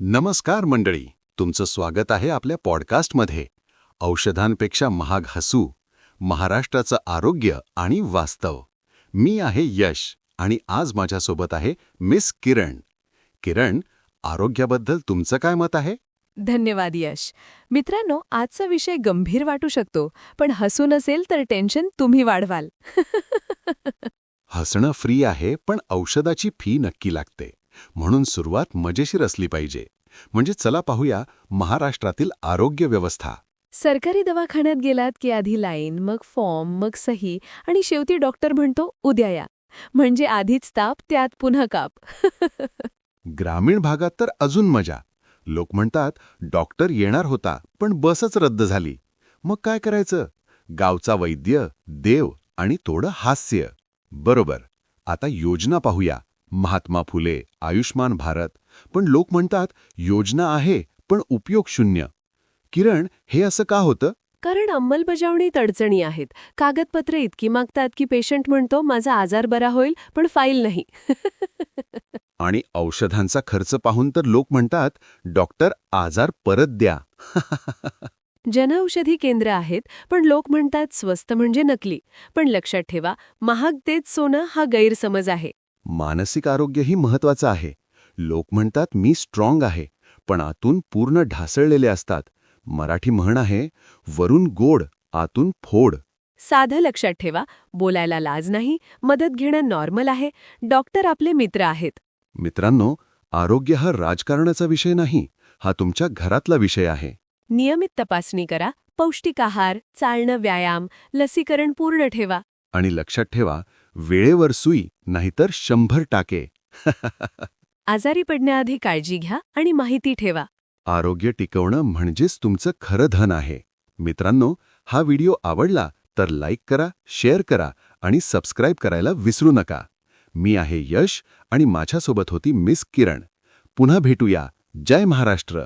नमस्कार मंडळी, तुमचं स्वागत आहे आपल्या पॉडकास्टमध्ये. औषधांपेक्षा महाग हसू, महाराष्ट्राचं आरोग्य आणि वास्तव. मी आहे यश आणि आज माझ्यासोबत आहे मिस किरण. किरण, आरोग्याबद्दल तुमचं काय मत आहे? धन्यवाद यश. मित्रांनो, आजचा विषय गंभीर वाटू शकतो, पण हसू नसेल तर टेन्शन तुम्ही वाढवाल. हसणं फ्री आहे, पण औषधाची फी नक्की लागते. म्हणून सुरुवात मजेशीर असली पाहिजे. म्हणजे चला पाहूया महाराष्ट्रातील आरोग्य व्यवस्था. सरकारी दवाखान्यात गेलात की आधी लाईन, मग फॉर्म, मग सही आणि शेवटी डॉक्टर म्हणतो उद्या या. म्हणजे आधीच ताप, त्यात पुन्हा काप. ग्रामीण भागात तर अजून मजा. लोक म्हणतात डॉक्टर येणार होता पण बसच रद्द झाली. मग काय करायचं? गावचा वैद्य, देव आणि थोडं हास्य. बरोबर. आता योजना पाहूया. महात्मा फुले, आयुष्मान भारत. पण लोक म्हणतात योजना आहे पण उपयोग शून्य. किरण, हे असं का होतं? कारण अंमलबजावणीत अडचणी आहेत. कागदपत्र इतकी मागतात की पेशंट म्हणतो माझा आजार बरा होईल, पण फाईल नाही. आणि औषधांचा खर्च पाहून तर लोक म्हणतात डॉक्टर आजार परत द्या. जनऔषधी केंद्र आहेत, पण लोक म्हणतात स्वस्त म्हणजे नकली. पण लक्षात ठेवा, महाग तेच सोनं हा गैरसमज आहे. मानसिक आरोग्यही महत्वाचं आहे. लोक म्हणतात मी स्ट्रॉंग आहे, पण आतून पूर्ण ढासळलेले असतात. मराठी म्हण आहे, वरून गोड आतून फोड. साधं लक्षात ठेवा, बोलायला लाज नाही, मदत घेणं नॉर्मल आहे, डॉक्टर आपले मित्र आहेत. मित्रांनो, आरोग्य हा राजकारणाचा विषय नाही, हा तुमच्या घरातला विषय आहे. नियमित तपासणी करा, पौष्टिक आहार, चालणं, व्यायाम, लसीकरण पूर्ण ठेवा. आणि लक्षात ठेवा, वेळेवर सुई नाहीतर 100 टाके. आजारी पडण्याआधी काळजी घ्या आणि माहिती ठेवा. आरोग्य टिकवणं म्हणजेच तुमचं खरं धन आहे. मित्रांनो, हा व्हिडिओ आवडला तर लाईक करा, शेअर करा आणि सबस्क्राईब करायला विसरू नका. मी आहे यश आणि माझ्यासोबत होती मिस किरण. पुन्हा भेटूया. जय महाराष्ट्र.